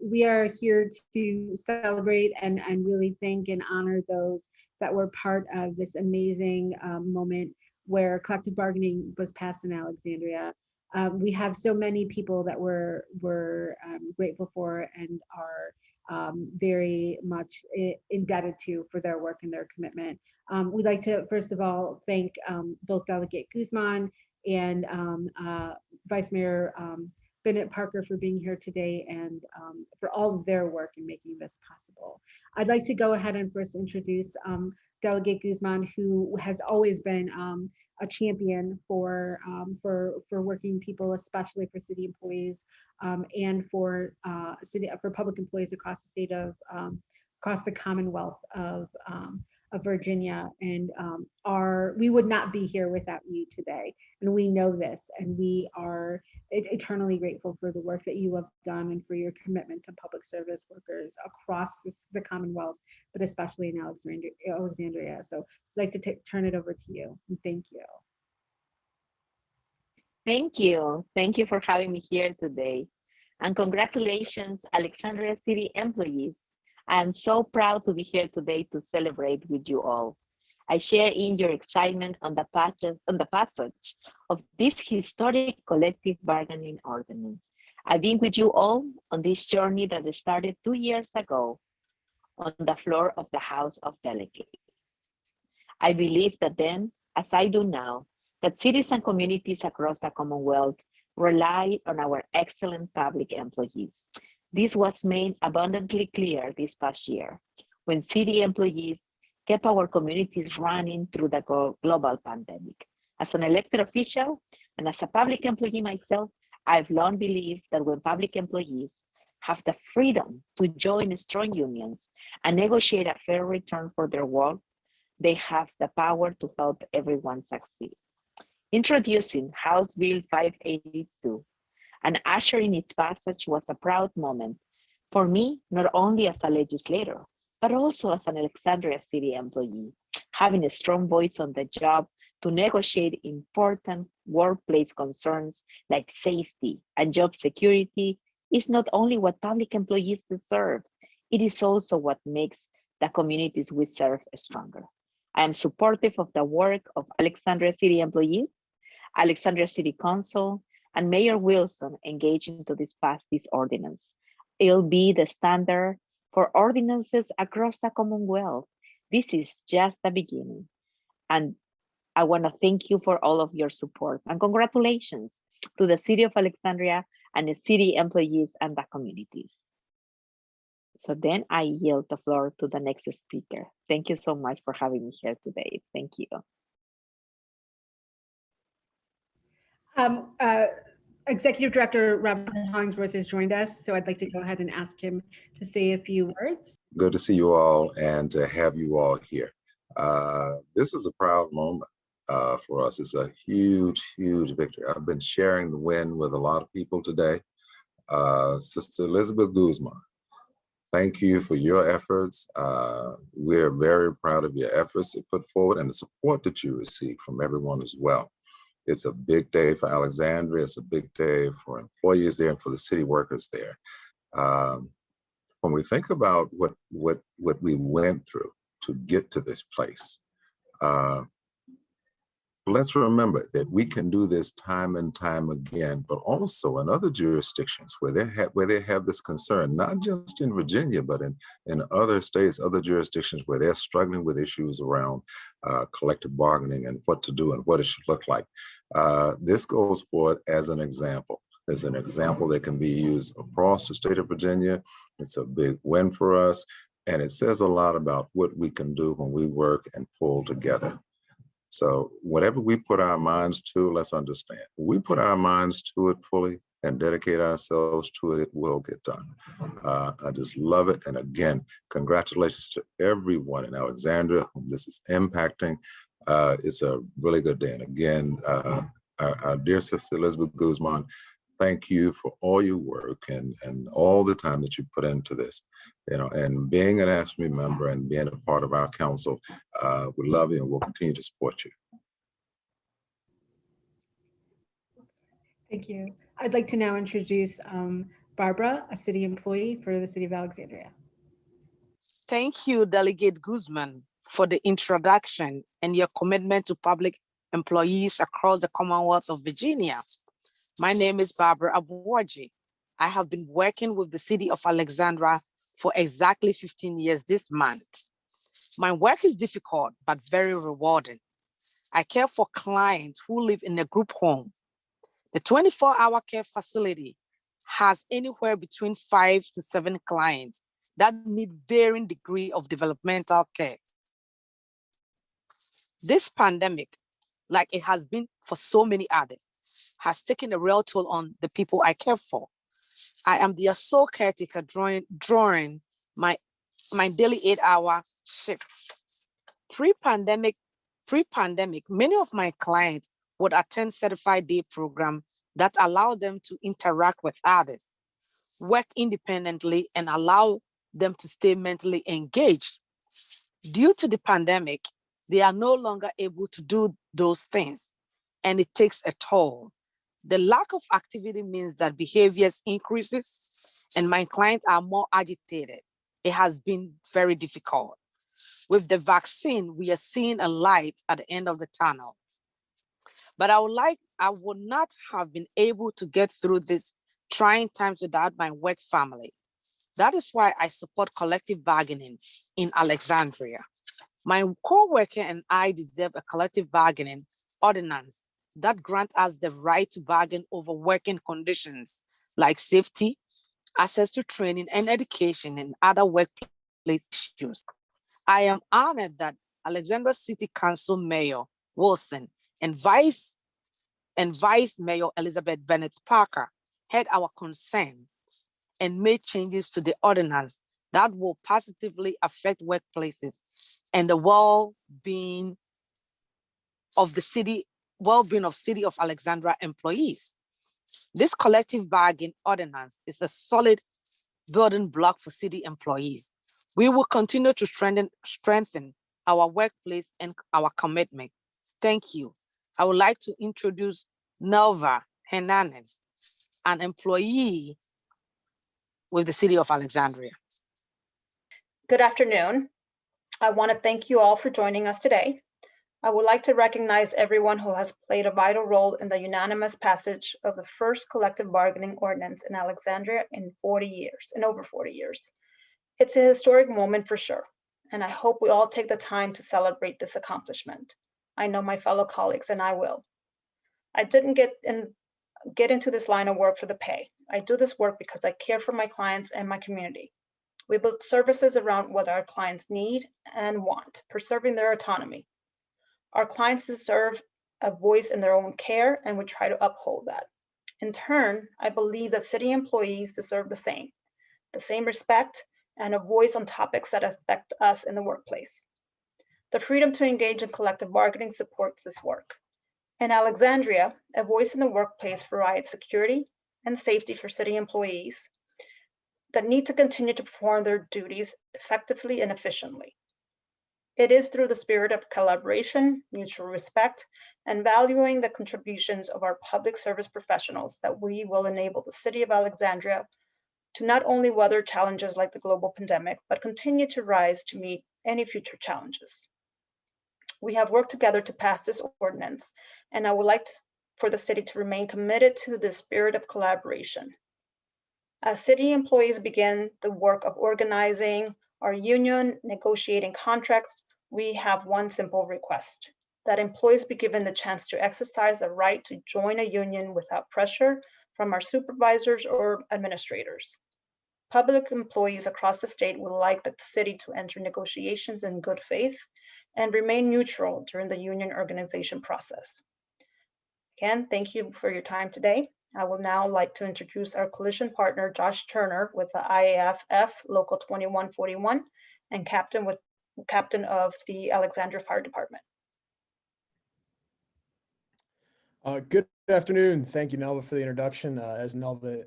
we are here to celebrate and really thank and honor those that were part of this amazing moment where collective bargaining was passed in Alexandria. We have so many people that we're grateful for and are very much indebted to for their work and their commitment. We'd like to, first of all, thank both Delegate Guzman and Vice Mayor Bennett Parker for being here today and for all of their work in making this possible. I'd like to go ahead and first introduce Delegate Guzman, who has always been a champion for working people, especially for city employees and for public employees across the state of across the Commonwealth of Virginia. And we would not be here without you today, and we know this, and we are eternally grateful for the work that you have done and for your commitment to public service workers across the Commonwealth, but especially in Alexandria. So I'd like to turn it over to you, and thank you. Thank you. Thank you for having me here today. And congratulations, Alexandria City employees. I am so proud to be here today to celebrate with you all. I share in your excitement on the passage of this historic collective bargaining ordinance. I've been with you all on this journey that started 2 years ago on the floor of the House of Delegates. I believe that then, as I do now, that cities and communities across the Commonwealth rely on our excellent public employees. This was made abundantly clear this past year when city employees kept our communities running through the global pandemic. As an elected official and as a public employee myself, I've long believed that when public employees have the freedom to join strong unions and negotiate a fair return for their work, they have the power to help everyone succeed. Introducing House Bill 582 and ushering its passage was a proud moment for me, not only as a legislator, but also as an Alexandria City employee. Having a strong voice on the job to negotiate important workplace concerns like safety and job security is not only what public employees deserve, it is also what makes the communities we serve stronger. I am supportive of the work of Alexandria City employees, Alexandria City Council, and Mayor Wilson engaging to pass this ordinance. It'll be the standard for ordinances across the Commonwealth. This is just the beginning. And I want to thank you for all of your support and congratulations to the City of Alexandria and the city employees and the communities. So then I yield the floor to the next speaker. Thank you so much for having me here today. Thank you. Executive Director Robert Hollingsworth has joined us, so I'd like to go ahead and ask him to say a few words. Good to see you all and to have you all here. This is a proud moment for us. It's a huge, huge victory. I've been sharing the win with a lot of people today. Sister Elizabeth Guzman, thank you for your efforts. We're very proud of your efforts to put forward and the support that you receive from everyone as well. It's a big day for Alexandria. It's a big day for employees there and for the city workers there. When we think about what we went through to get to this place, let's remember that we can do this time and time again, but also in other jurisdictions where they have this concern, not just in Virginia, but in other states, other jurisdictions where they're struggling with issues around collective bargaining and what to do and what it should look like. This goes forward as an example. As an example that can be used across the state of Virginia. It's a big win for us, and it says a lot about what we can do when we work and pull together. So whatever we put our minds to, let's understand. When we put our minds to it fully and dedicate ourselves to it, it will get done. I just love it. And again, congratulations to everyone in Alexandria whom this is impacting. It's a really good day. And again, our dear sister Elizabeth Guzman, thank you for all your work and all the time that you put into this. You know, and being an AFSCME member and being a part of our council, we love you and we'll continue to support you. Thank you. I'd like to now introduce Barbara, a city employee for the city of Alexandria. Thank you, Delegate Guzman, for the introduction and your commitment to public employees across the Commonwealth of Virginia. My name is Barbara Abuwaji. I have been working with the city of Alexandria for exactly 15 years this month. My work is difficult, but very rewarding. I care for clients who live in a group home. The 24-hour care facility has anywhere between 5 to 7 clients that need varying degree of developmental care. This pandemic, like it has been for so many others, has taken a real toll on the people I care for. I am their sole caretaker during my daily 8-hour shift. Pre-pandemic, many of my clients would attend certified day program that allow them to interact with others, work independently, and allow them to stay mentally engaged. Due to the pandemic, they are no longer able to do those things, and it takes a toll. The lack of activity means that behaviors increases and my clients are more agitated. It has been very difficult. With the vaccine, we are seeing a light at the end of the tunnel. But I would not have been able to get through this trying times without my work family. That is why I support collective bargaining in Alexandria. My co-worker and I deserve a collective bargaining ordinance that grants us the right to bargain over working conditions like safety, access to training and education, and other workplace issues. I am honored that Alexandria City Council Mayor Wilson and Vice Mayor Elizabeth Bennett Parker heard our concerns and made changes to the ordinance that will positively affect workplaces and the well-being of City of Alexandria employees. This collective bargain ordinance is a solid building block for city employees. We will continue to strengthen our workplace and our commitment. Thank you. I would like to introduce Nelva Hernandez, an employee with the city of Alexandria. Good afternoon. I want to thank you all for joining us today. I would like to recognize everyone who has played a vital role in the unanimous passage of the first collective bargaining ordinance in Alexandria in over 40 years. It's a historic moment for sure, and I hope we all take the time to celebrate this accomplishment. I know my fellow colleagues and I will. I didn't get into this line of work for the pay. I do this work because I care for my clients and my community. We build services around what our clients need and want, preserving their autonomy. Our clients deserve a voice in their own care, and we try to uphold that. In turn, I believe that city employees deserve the same respect and a voice on topics that affect us in the workplace. The freedom to engage in collective bargaining supports this work. In Alexandria, a voice in the workplace provides security and safety for city employees that need to continue to perform their duties effectively and efficiently. It is through the spirit of collaboration, mutual respect, and valuing the contributions of our public service professionals that we will enable the city of Alexandria to not only weather challenges like the global pandemic, but continue to rise to meet any future challenges. We have worked together to pass this ordinance, and I would like for the city to remain committed to the spirit of collaboration. As city employees begin the work of organizing our union, negotiating contracts, we have one simple request: that employees be given the chance to exercise the right to join a union without pressure from our supervisors or administrators. Public employees across the state would like the city to enter negotiations in good faith and remain neutral during the union organization process. Again, thank you for your time today. I would now like to introduce our coalition partner, Josh Turner, with the IAFF Local 2141 and captain of the Alexandria Fire Department. Good afternoon. Thank you, Nelva, for the introduction. As Nelva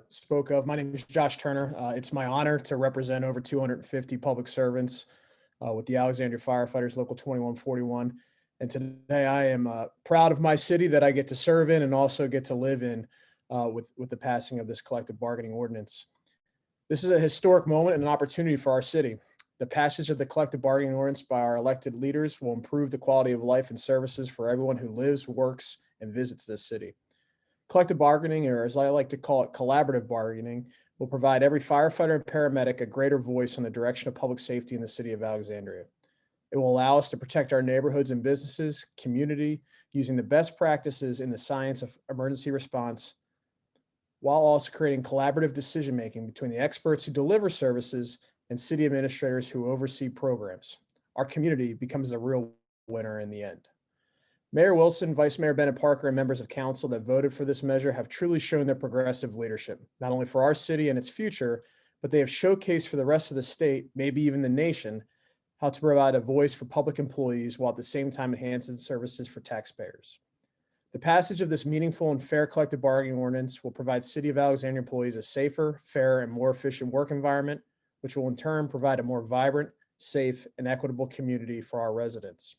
spoke of, my name is Josh Turner. It's my honor to represent over 250 public servants with the Alexandria Firefighters Local 2141. And today I am proud of my city that I get to serve in and also get to live in. with the passing of this collective bargaining ordinance. This is a historic moment and an opportunity for our city. The passage of the collective bargaining ordinance by our elected leaders will improve the quality of life and services for everyone who lives, works, and visits this city. Collective bargaining, or as I like to call it, collaborative bargaining, will provide every firefighter and paramedic a greater voice on the direction of public safety in the city of Alexandria. It will allow us to protect our neighborhoods and businesses, community, using the best practices in the science of emergency response, while also creating collaborative decision-making between the experts who deliver services and city administrators who oversee programs. Our community becomes a real winner in the end. Mayor Wilson, Vice Mayor Bennett Parker, and members of council that voted for this measure have truly shown their progressive leadership, not only for our city and its future, but they have showcased for the rest of the state, maybe even the nation, how to provide a voice for public employees while at the same time enhancing services for taxpayers. The passage of this meaningful and fair collective bargaining ordinance will provide City of Alexandria employees a safer, fairer, and more efficient work environment, which will in turn provide a more vibrant, safe, and equitable community for our residents.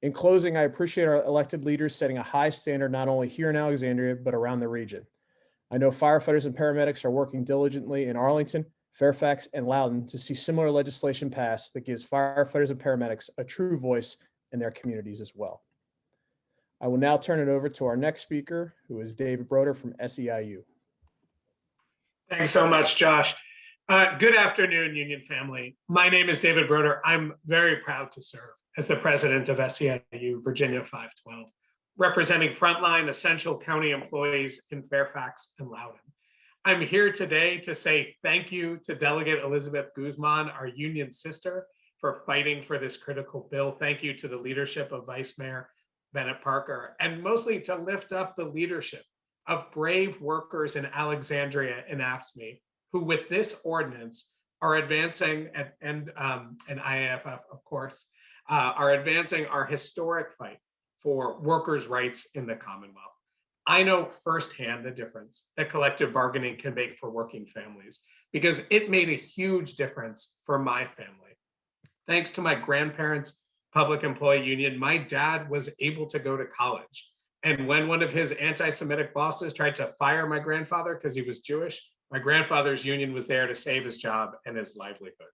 In closing, I appreciate our elected leaders setting a high standard not only here in Alexandria, but around the region. I know firefighters and paramedics are working diligently in Arlington, Fairfax, and Loudoun to see similar legislation passed that gives firefighters and paramedics a true voice in their communities as well. I will now turn it over to our next speaker, who is David Broder from SEIU. Thanks so much, Josh. Good afternoon, Union family. My name is David Broder. I'm very proud to serve as the president of SEIU Virginia 512, representing frontline essential county employees in Fairfax and Loudoun. I'm here today to say thank you to Delegate Elizabeth Guzman, our union sister, for fighting for this critical bill. Thank you to the leadership of Vice Mayor Bennett Parker, and mostly to lift up the leadership of brave workers in Alexandria and AFSCME, who with this ordinance are advancing, and IAFF, of course, are advancing our historic fight for workers' rights in the Commonwealth. I know firsthand the difference that collective bargaining can make for working families, because it made a huge difference for my family. Thanks to my grandparents' public employee union, my dad was able to go to college. And when one of his anti-Semitic bosses tried to fire my grandfather because he was Jewish, my grandfather's union was there to save his job and his livelihood.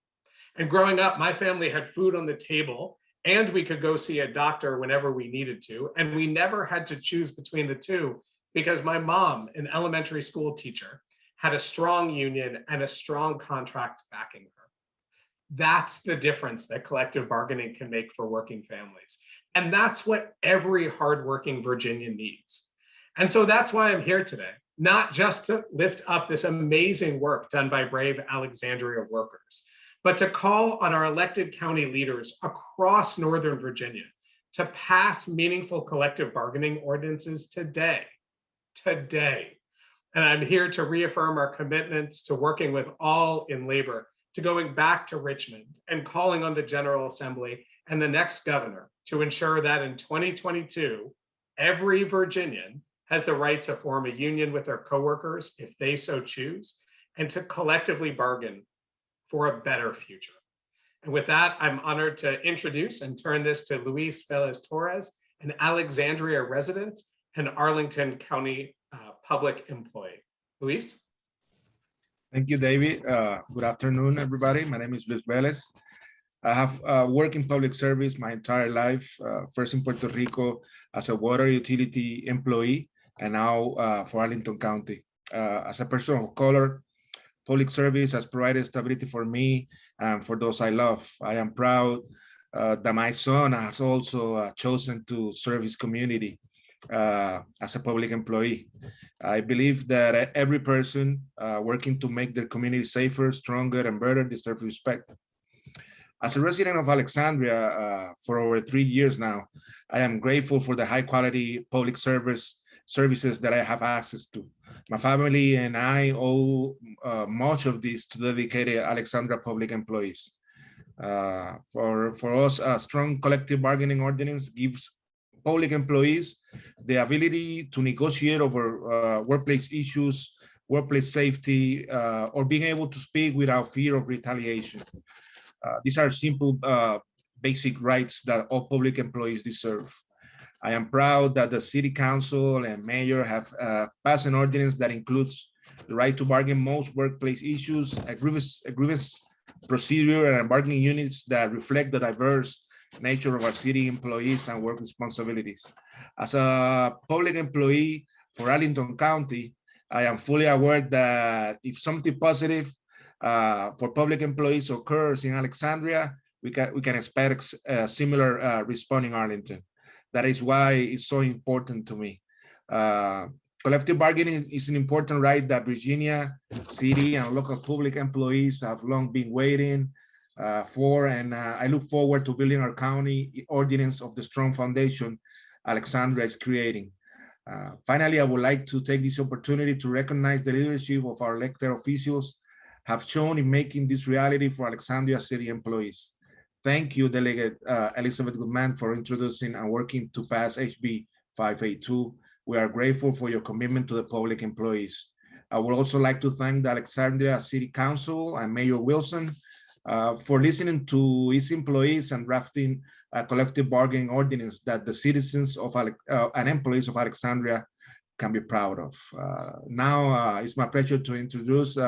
And growing up, my family had food on the table, and we could go see a doctor whenever we needed to. And we never had to choose between the two, because my mom, an elementary school teacher, had a strong union and a strong contract backing her. That's the difference that collective bargaining can make for working families. And that's what every hardworking Virginian needs. And so that's why I'm here today, not just to lift up this amazing work done by brave Alexandria workers, but to call on our elected county leaders across Northern Virginia to pass meaningful collective bargaining ordinances today. And I'm here to reaffirm our commitments to working with all in labor, to going back to Richmond and calling on the General Assembly and the next governor to ensure that in 2022, every Virginian has the right to form a union with their coworkers if they so choose, and to collectively bargain for a better future. And with that, I'm honored to introduce and turn this to Luis Velez Torres, an Alexandria resident and Arlington County public employee. Luis? Thank you, David. Good afternoon, everybody. My name is Luis Velez. I have worked in public service my entire life, first in Puerto Rico as a water utility employee, and now for Arlington County. As a person of color, public service has provided stability for me and for those I love. I am proud that my son has also chosen to serve his community as a public employee. I believe that every person working to make their community safer, stronger, and better deserves respect. As a resident of Alexandria for over 3 years now, I am grateful for the high quality public services that I have access to. My family and I owe much of this to dedicated Alexandria public employees. For us, a strong collective bargaining ordinance gives public employees the ability to negotiate over workplace issues, workplace safety, or being able to speak without fear of retaliation. These are simple, basic rights that all public employees deserve. I am proud that the City Council and Mayor have passed an ordinance that includes the right to bargain most workplace issues, a grievance procedure, and bargaining units that reflect the diverse nature of our city employees and work responsibilities. As a public employee for Arlington County, I am fully aware that if something positive for public employees occurs in Alexandria, we can expect a similar response in Arlington. That is why it's so important to me. Collective bargaining is an important right that Virginia city and local public employees have long been waiting for, and I look forward to building our county ordinance of the strong foundation Alexandria is creating. Finally, I would like to take this opportunity to recognize the leadership of our elected officials have shown in making this reality for Alexandria City employees. Thank you, Delegate Elizabeth Guzman, for introducing and working to pass HB 582. We are grateful for your commitment to the public employees. I would also like to thank the Alexandria City Council and Mayor Wilson for listening to its employees and drafting a collective bargaining ordinance that the citizens of and employees of Alexandria can be proud of. Now it's my pleasure to introduce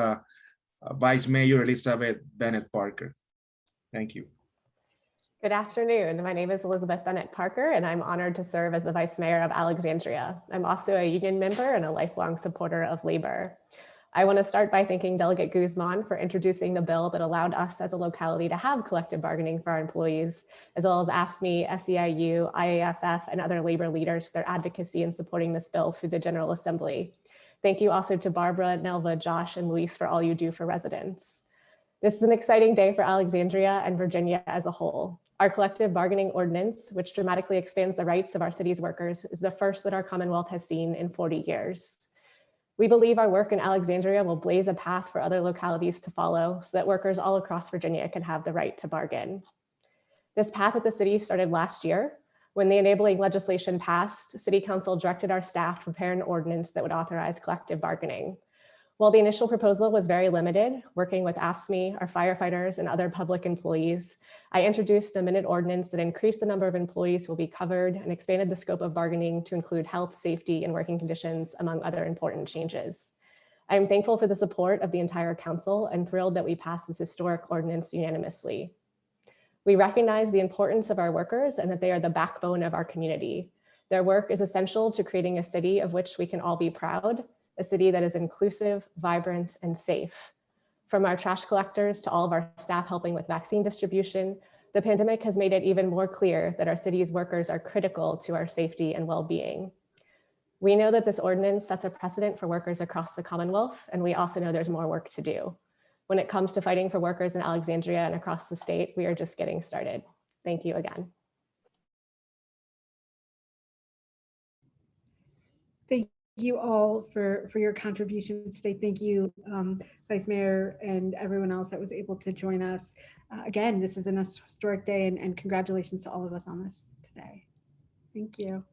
Vice Mayor Elizabeth Bennett Parker. Thank you. Good afternoon. My name is Elizabeth Bennett Parker, and I'm honored to serve as the Vice Mayor of Alexandria. I'm also a union member and a lifelong supporter of labor. I want to start by thanking Delegate Guzman for introducing the bill that allowed us as a locality to have collective bargaining for our employees, as well as AFSCME, SEIU, IAFF, and other labor leaders for their advocacy in supporting this bill through the General Assembly. Thank you also to Barbara, Nelva, Josh, and Luis for all you do for residents. This is an exciting day for Alexandria and Virginia as a whole. Our collective bargaining ordinance, which dramatically expands the rights of our city's workers, is the first that our Commonwealth has seen in 40 years. We believe our work in Alexandria will blaze a path for other localities to follow so that workers all across Virginia can have the right to bargain. This path at the city started last year. When the enabling legislation passed, City Council directed our staff to prepare an ordinance that would authorize collective bargaining. While the initial proposal was very limited, working with AFSCME, our firefighters, and other public employees, I introduced a minute ordinance that increased the number of employees who will be covered and expanded the scope of bargaining to include health, safety, and working conditions, among other important changes. I am thankful for the support of the entire council and thrilled that we passed this historic ordinance unanimously. We recognize the importance of our workers and that they are the backbone of our community. Their work is essential to creating a city of which we can all be proud, a city that is inclusive, vibrant, and safe. From our trash collectors to all of our staff helping with vaccine distribution, the pandemic has made it even more clear that our city's workers are critical to our safety and well-being. We know that this ordinance sets a precedent for workers across the Commonwealth, and we also know there's more work to do. When it comes to fighting for workers in Alexandria and across the state, we are just getting started. Thank you again. Thank you all for your contributions today. Thank you, Vice Mayor and everyone else that was able to join us. Again, this is an historic day, and congratulations to all of us on this today. Thank you.